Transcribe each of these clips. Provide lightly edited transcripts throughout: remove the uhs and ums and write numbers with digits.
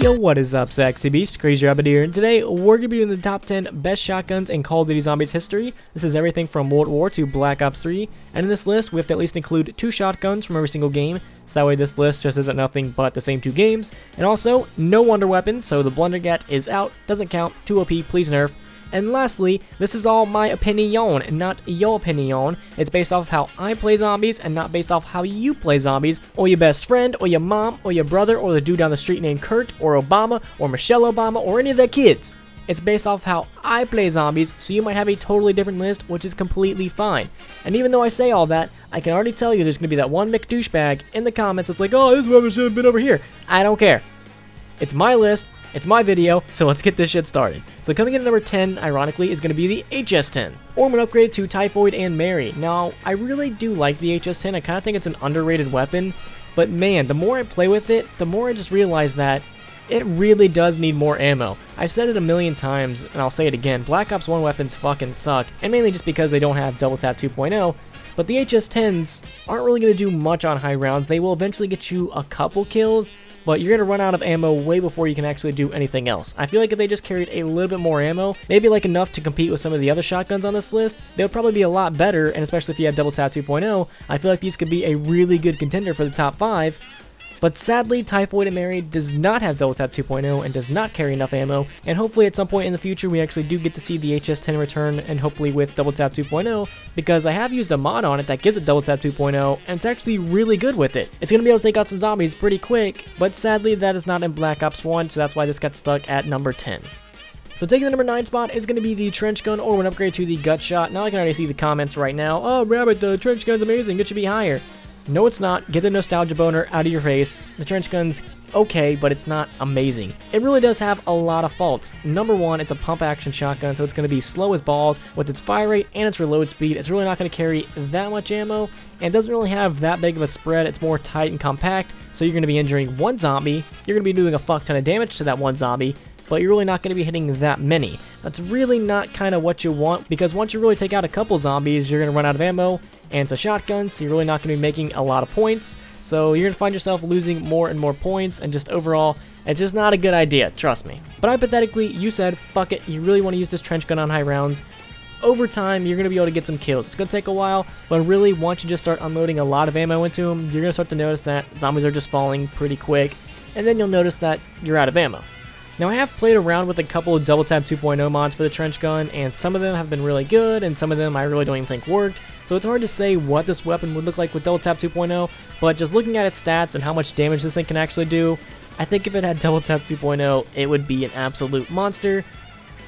Yo, what is up, Sexy Beast? Crazy Rabbit here, and today we're going to be doing the top 10 best shotguns in Call of Duty Zombies history. This is everything from World War to Black Ops 3, and in this list we have to at least include 2 shotguns from every single game, so that way this list just isn't nothing but the same 2 games. And also, no wonder weapons, so the Blundergat is out, doesn't count, 2 OP, please nerf. And lastly, this is all my opinion, and not your opinion. It's based off of how I play zombies, and not based off how you play zombies, or your best friend, or your mom, or your brother, or the dude down the street named Kurt, or Obama, or Michelle Obama, or any of their kids. It's based off how I play zombies, so you might have a totally different list, which is completely fine. And even though I say all that, I can already tell you there's going to be that one McDouchebag in the comments that's like, oh, this weapon should have been over here. I don't care. It's my list. It's my video, so let's get this shit started. So coming in at number 10, ironically, is going to be the HS10 Orman upgrade to Typhoid and Mary. Now, I really do like the HS10. I kind of think it's an underrated weapon, but man, the more I play with it, the more I just realize that it really does need more ammo. I've said it a million times, and I'll say it again, Black Ops 1 weapons fucking suck, and mainly just because they don't have Double Tap 2.0, but the HS10s aren't really going to do much on high rounds. They will eventually get you a couple kills, but you're going to run out of ammo way before you can actually do anything else. I feel like if they just carried a little bit more ammo, maybe like enough to compete with some of the other shotguns on this list, they would probably be a lot better, and especially if you had Double Tap 2.0, I feel like these could be a really good contender for the top 5. But sadly, Typhoid and Mary does not have Double Tap 2.0 and does not carry enough ammo, and hopefully at some point in the future we actually do get to see the HS10 return, and hopefully with Double Tap 2.0, because I have used a mod on it that gives it Double Tap 2.0, and it's actually really good with it. It's going to be able to take out some zombies pretty quick, but sadly that is not in Black Ops 1, so that's why this got stuck at number 10. So taking the number 9 spot is going to be the Trench Gun or an upgrade to the Gut Shot. Now I can already see the comments right now, oh Rabbit, the Trench Gun's amazing, it should be higher. No, it's not. Get the nostalgia boner out of your face. The trench gun's okay, but it's not amazing. It really does have a lot of faults. Number 1, it's a pump action shotgun, so it's going to be slow as balls. With its fire rate and its reload speed, it's really not going to carry that much ammo, and it doesn't really have that big of a spread. It's more tight and compact, so you're going to be injuring one zombie. You're going to be doing a fuck ton of damage to that one zombie, but you're really not going to be hitting that many. That's really not kind of what you want, because once you really take out a couple zombies, you're going to run out of ammo, and it's a shotgun, so you're really not going to be making a lot of points, so you're going to find yourself losing more and more points, and just overall, it's just not a good idea, trust me. But hypothetically, you said, fuck it, you really want to use this trench gun on high rounds. Over time, you're going to be able to get some kills. It's going to take a while, but really, once you just start unloading a lot of ammo into them, you're going to start to notice that zombies are just falling pretty quick, and then you'll notice that you're out of ammo. Now I have played around with a couple of Double Tap 2.0 mods for the trench gun, and some of them have been really good, and some of them I really don't even think worked, so it's hard to say what this weapon would look like with Double Tap 2.0, but just looking at its stats and how much damage this thing can actually do, I think if it had Double Tap 2.0, it would be an absolute monster,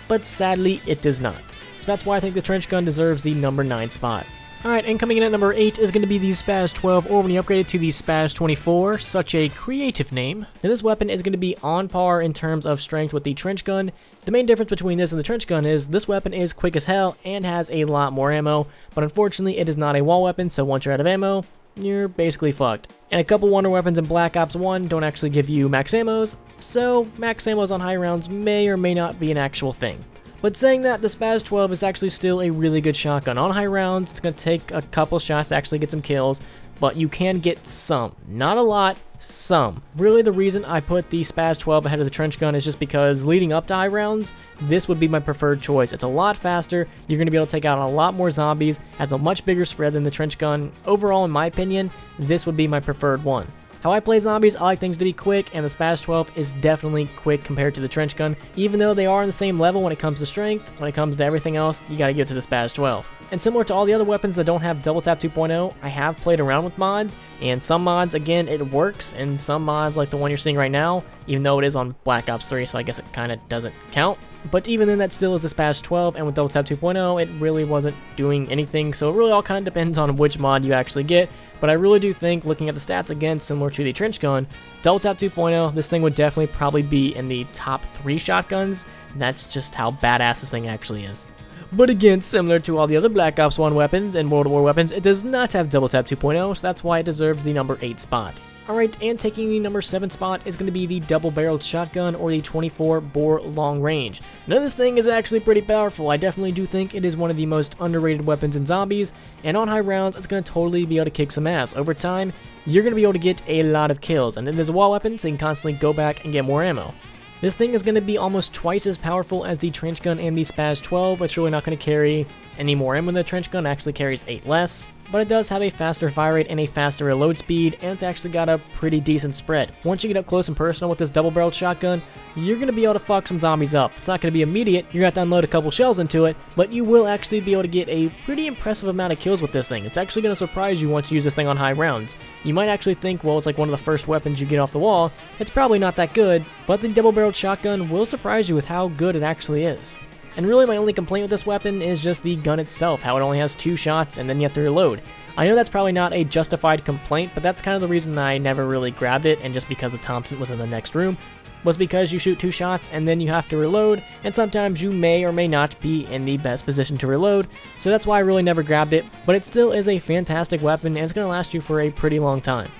but sadly it does not. So that's why I think the trench gun deserves the number 9 spot. Alright, and coming in at number 8 is going to be the Spaz 12, or when you upgrade it to the Spaz 24, such a creative name. Now this weapon is going to be on par in terms of strength with the trench gun. The main difference between this and the trench gun is this weapon is quick as hell and has a lot more ammo, but unfortunately it is not a wall weapon, so once you're out of ammo, you're basically fucked. And a couple wonder weapons in Black Ops 1 don't actually give you max ammos, so max ammos on high rounds may or may not be an actual thing. But saying that, the Spaz 12 is actually still a really good shotgun. On high rounds, it's going to take a couple shots to actually get some kills, but you can get some. Not a lot, some. Really, the reason I put the Spaz 12 ahead of the trench gun is just because leading up to high rounds, this would be my preferred choice. It's a lot faster, you're going to be able to take out a lot more zombies, has a much bigger spread than the trench gun. Overall, in my opinion, this would be my preferred one. How I play zombies, I like things to be quick, and the Spaz 12 is definitely quick compared to the trench gun. Even though they are on the same level when it comes to strength, when it comes to everything else, you gotta give it to the Spaz 12. And similar to all the other weapons that don't have Double Tap 2.0, I have played around with mods, and some mods, again, it works, and some mods, like the one you're seeing right now, even though it is on Black Ops 3, so I guess it kinda doesn't count. But even then, that still is the Spaz 12, and with Double Tap 2.0, it really wasn't doing anything, so it really all kind of depends on which mod you actually get. But I really do think, looking at the stats again, similar to the trench gun, Double Tap 2.0, this thing would definitely probably be in the top 3 shotguns. That's just how badass this thing actually is. But again, similar to all the other Black Ops 1 weapons and World War weapons, it does not have Double Tap 2.0, so that's why it deserves the number 8 spot. Alright, and taking the number 7 spot is going to be the double-barreled shotgun or the 24-bore long range. Now this thing is actually pretty powerful. I definitely do think it is one of the most underrated weapons in zombies, and on high rounds it's going to totally be able to kick some ass. Over time, you're going to be able to get a lot of kills, and it is a wall weapon so you can constantly go back and get more ammo. This thing is going to be almost twice as powerful as the trench gun and the Spaz 12. It's really not going to carry any more ammo than the trench gun. It actually carries 8 less. But it does have a faster fire rate and a faster reload speed, and it's actually got a pretty decent spread. Once you get up close and personal with this double-barreled shotgun, you're going to be able to fuck some zombies up. It's not going to be immediate, you're going to have to unload a couple shells into it, but you will actually be able to get a pretty impressive amount of kills with this thing. It's actually going to surprise you once you use this thing on high rounds. You might actually think, well, it's like one of the first weapons you get off the wall. It's probably not that good, but the double-barreled shotgun will surprise you with how good it actually is. And really my only complaint with this weapon is just the gun itself, how it only has 2 shots and then you have to reload. I know that's probably not a justified complaint, but that's kind of the reason I never really grabbed it, and just because the Thompson was in the next room, was because you shoot 2 shots and then you have to reload, and sometimes you may or may not be in the best position to reload, so that's why I really never grabbed it, but it still is a fantastic weapon and it's going to last you for a pretty long time.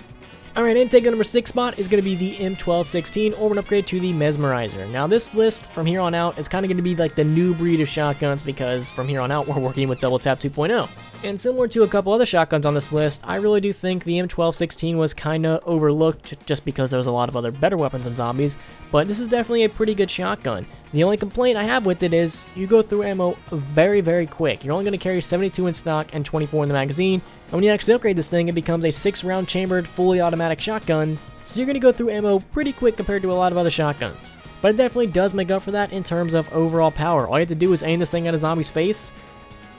Alright, and taking the number 6 spot is going to be the M1216 Orman upgrade to the Mesmerizer. Now this list from here on out is kind of going to be like the new breed of shotguns, because from here on out we're working with Double Tap 2.0. And similar to a couple other shotguns on this list, I really do think the M1216 was kind of overlooked just because there was a lot of other better weapons in zombies, but this is definitely a pretty good shotgun. The only complaint I have with it is you go through ammo very, very quick. You're only going to carry 72 in stock and 24 in the magazine, and when you actually upgrade this thing, it becomes a 6-round chambered, fully automatic shotgun, so you're going to go through ammo pretty quick compared to a lot of other shotguns. But it definitely does make up for that in terms of overall power. All you have to do is aim this thing at a zombie's face,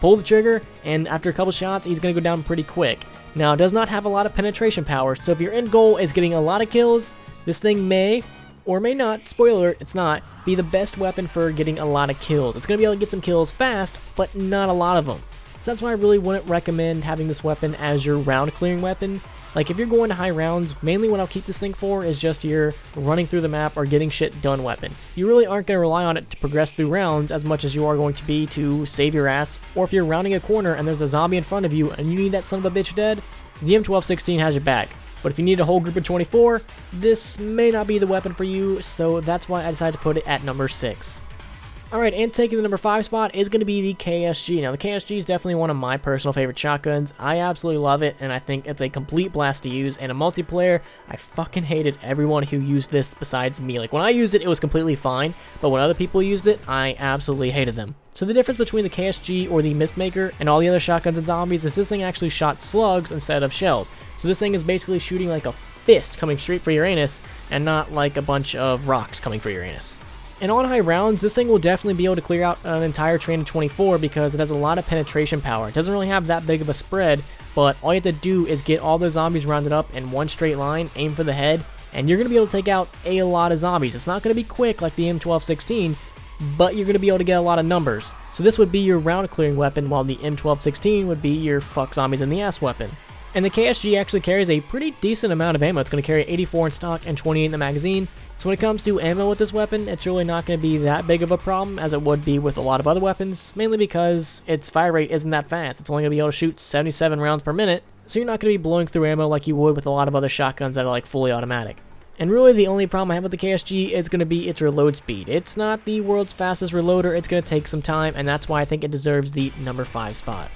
pull the trigger, and after a couple shots, he's going to go down pretty quick. Now, it does not have a lot of penetration power, so if your end goal is getting a lot of kills, this thing may, or may not, spoiler alert, it's not, be the best weapon for getting a lot of kills. It's going to be able to get some kills fast, but not a lot of them. So that's why I really wouldn't recommend having this weapon as your round clearing weapon. Like if you're going to high rounds, mainly what I'll keep this thing for is just your running through the map or getting shit done weapon. You really aren't going to rely on it to progress through rounds as much as you are going to be to save your ass, or if you're rounding a corner and there's a zombie in front of you and you need that son of a bitch dead, the M1216 has your back. But if you need a whole group of 24, this may not be the weapon for you, so that's why I decided to put it at number 6. Alright, and taking the number 5 spot is going to be the KSG. Now, the KSG is definitely one of my personal favorite shotguns. I absolutely love it, and I think it's a complete blast to use. And in multiplayer, I fucking hated everyone who used this besides me. Like, when I used it, it was completely fine, but when other people used it, I absolutely hated them. So the difference between the KSG or the Mistmaker and all the other shotguns and zombies is this thing actually shot slugs instead of shells. So this thing is basically shooting like a fist coming straight for your anus, and not like a bunch of rocks coming for your anus. And on high rounds, this thing will definitely be able to clear out an entire train of 24 because it has a lot of penetration power. It doesn't really have that big of a spread, but all you have to do is get all the zombies rounded up in one straight line, aim for the head, and you're going to be able to take out a lot of zombies. It's not going to be quick like the M1216, but you're going to be able to get a lot of numbers. So this would be your round clearing weapon, while the M1216 would be your fuck zombies in the ass weapon. And the KSG actually carries a pretty decent amount of ammo. It's going to carry 84 in stock and 28 in the magazine. So when it comes to ammo with this weapon, it's really not going to be that big of a problem as it would be with a lot of other weapons, mainly because its fire rate isn't that fast. It's only going to be able to shoot 77 rounds per minute, so you're not going to be blowing through ammo like you would with a lot of other shotguns that are like fully automatic. And really the only problem I have with the KSG is going to be its reload speed. It's not the world's fastest reloader, it's going to take some time, and that's why I think it deserves the number 5 spot.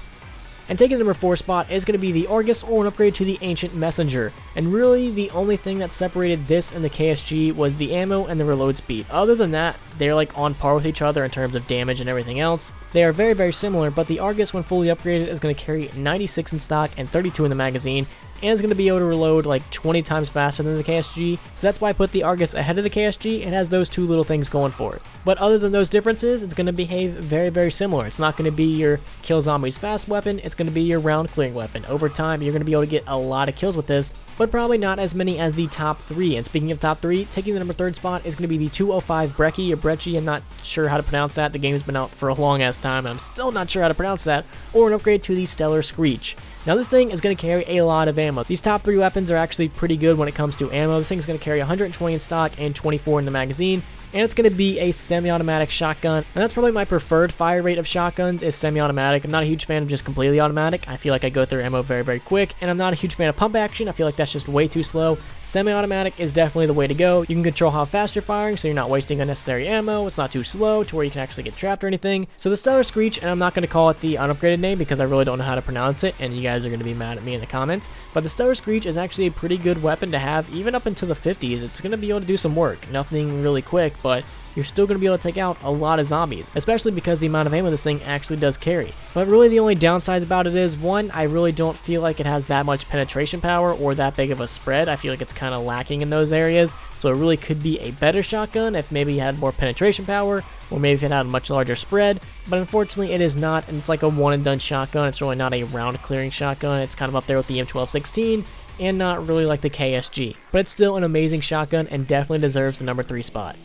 And taking the number 4 spot is going to be the Argos or an upgrade to the Ancient Messenger. And really, the only thing that separated this and the KSG was the ammo and the reload speed. Other than that, they're like on par with each other in terms of damage and everything else. They are very, very similar, but the Argos, when fully upgraded, is going to carry 96 in stock and 32 in the magazine, and is going to be able to reload like 20 times faster than the KSG, so that's why I put the Argos ahead of the KSG. It has those two little things going for it. But other than those differences, it's going to behave very, very similar. It's not going to be your kill zombies fast weapon, it's going to be your round clearing weapon. Over time, you're going to be able to get a lot of kills with this, but probably not as many as the top 3. And speaking of top 3, taking the number 3 spot is going to be the 205 Brecci, or Brecci, I'm not sure how to pronounce that. The game's been out for a long ass time, and I'm still not sure how to pronounce that, or an upgrade to the Stellar Screech. Now this thing is going to carry a lot of ammo. These top 3 weapons are actually pretty good when it comes to ammo. This thing is going to carry 120 in stock and 24 in the magazine, and it's going to be a semi-automatic shotgun, and that's probably my preferred fire rate of shotguns is semi-automatic. I'm not a huge fan of just completely automatic. I feel like I go through ammo very, very quick, and I'm not a huge fan of pump action. I feel like that's just way too slow. Semi-automatic is definitely the way to go. You can control how fast you're firing, so you're not wasting unnecessary ammo. It's not too slow to where you can actually get trapped or anything. So the Stellar Screech, and I'm not going to call it the unupgraded name because I really don't know how to pronounce it, and you guys are going to be mad at me in the comments, but the Stellar Screech is actually a pretty good weapon to have, even up into the 50s. It's going to be able to do some work. Nothing really quick, but you're still going to be able to take out a lot of zombies, especially because the amount of ammo this thing actually does carry. But really the only downsides about it is, one, I really don't feel like it has that much penetration power or that big of a spread. I feel like it's kind of lacking in those areas, so it really could be a better shotgun if maybe it had more penetration power, or maybe if it had a much larger spread, but unfortunately it is not, and it's like a one and done shotgun. It's really not a round clearing shotgun. It's kind of up there with the M1216, and not really like the KSG, but it's still an amazing shotgun and definitely deserves the number 3 spot.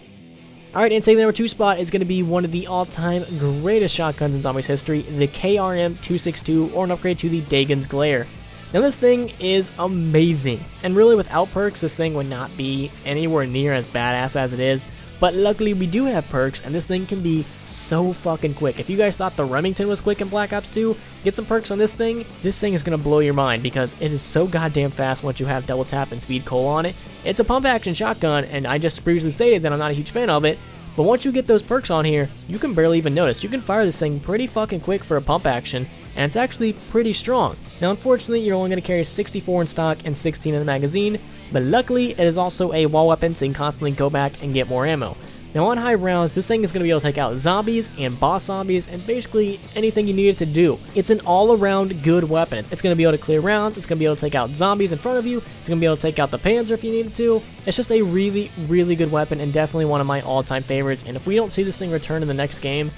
Alright, and taking the number 2 spot is going to be one of the all-time greatest shotguns in Zombies history, the KRM-262, or an upgrade to the Dagon's Glare. Now this thing is amazing, and really without perks this thing would not be anywhere near as badass as it is, but luckily we do have perks, and this thing can be so fucking quick. If you guys thought the Remington was quick in Black Ops 2, get some perks on this thing is going to blow your mind because it is so goddamn fast once you have double tap and speed coal on it. It's a pump action shotgun, and I just previously stated that I'm not a huge fan of it, but once you get those perks on here, you can barely even notice. You can fire this thing pretty fucking quick for a pump action, and it's actually pretty strong. Now unfortunately you're only going to carry 64 in stock and 16 in the magazine, but luckily it is also a wall weapon so you can constantly go back and get more ammo. Now on high rounds, this thing is going to be able to take out zombies and boss zombies and basically anything you need it to do. It's an all-around good weapon. It's going to be able to clear rounds, it's going to be able to take out zombies in front of you, it's going to be able to take out the Panzer if you needed to. It's just a really, really good weapon and definitely one of my all-time favorites, and if we don't see this thing return in the next game,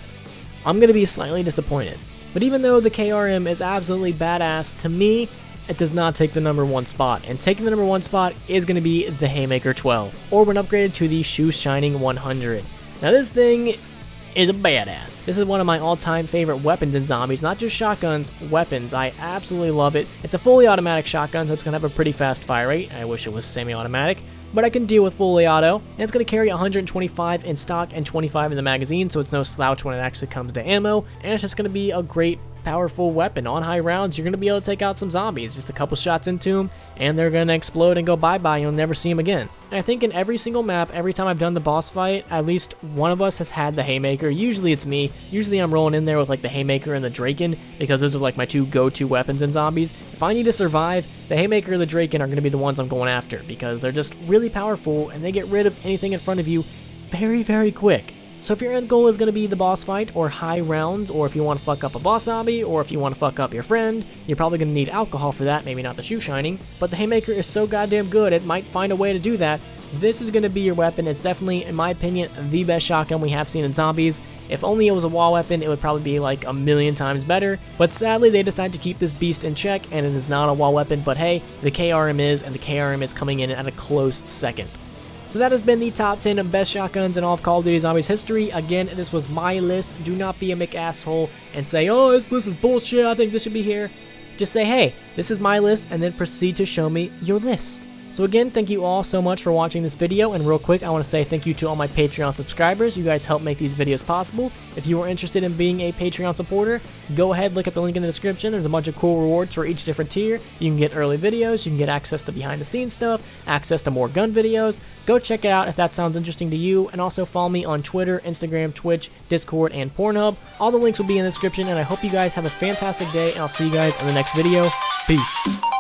I'm going to be slightly disappointed. But even though the KRM is absolutely badass, to me, it does not take the number 1 spot, and taking the number 1 spot is going to be the Haymaker 12, or when upgraded to the Shoe Shining 100. Now this thing is a badass. This is one of my all-time favorite weapons in Zombies, not just shotguns, weapons. I absolutely love it. It's a fully automatic shotgun, so it's going to have a pretty fast fire rate. I wish it was semi-automatic, but I can deal with fully auto, and it's going to carry 125 in stock and 25 in the magazine, so it's no slouch when it actually comes to ammo, and it's just going to be a great powerful weapon. On high rounds, you're going to be able to take out some zombies. Just a couple shots into them, and they're going to explode and go bye-bye. You'll never see them again. And I think in every single map, every time I've done the boss fight, at least one of us has had the Haymaker. Usually it's me. Usually I'm rolling in there with like the Haymaker and the Draken, because those are like my 2 go-to weapons in Zombies. If I need to survive, the Haymaker and the Draken are going to be the ones I'm going after, because they're just really powerful, and they get rid of anything in front of you very, very quick. So if your end goal is going to be the boss fight or high rounds, or if you want to fuck up a boss zombie, or if you want to fuck up your friend, you're probably going to need alcohol for that, maybe not the Shoe Shining, but the Haymaker is so goddamn good it might find a way to do that. This is going to be your weapon. It's definitely, in my opinion, the best shotgun we have seen in Zombies. If only it was a wall weapon, it would probably be like a million times better, but sadly they decided to keep this beast in check, and it is not a wall weapon, but hey, the KRM is, and the KRM is coming in at a close second. So that has been the top 10 of best shotguns in all of Call of Duty Zombies history. Again, this was my list. Do not be a McAsshole and say, oh, this list is bullshit, I think this should be here. Just say, hey, this is my list, and then proceed to show me your list. So again, thank you all so much for watching this video, and real quick, I want to say thank you to all my Patreon subscribers. You guys help make these videos possible. If you are interested in being a Patreon supporter, go ahead, look at the link in the description. There's a bunch of cool rewards for each different tier. You can get early videos, you can get access to behind the scenes stuff, access to more gun videos. Go check it out if that sounds interesting to you, and also follow me on Twitter, Instagram, Twitch, Discord, and Pornhub. All the links will be in the description, and I hope you guys have a fantastic day, and I'll see you guys in the next video. Peace.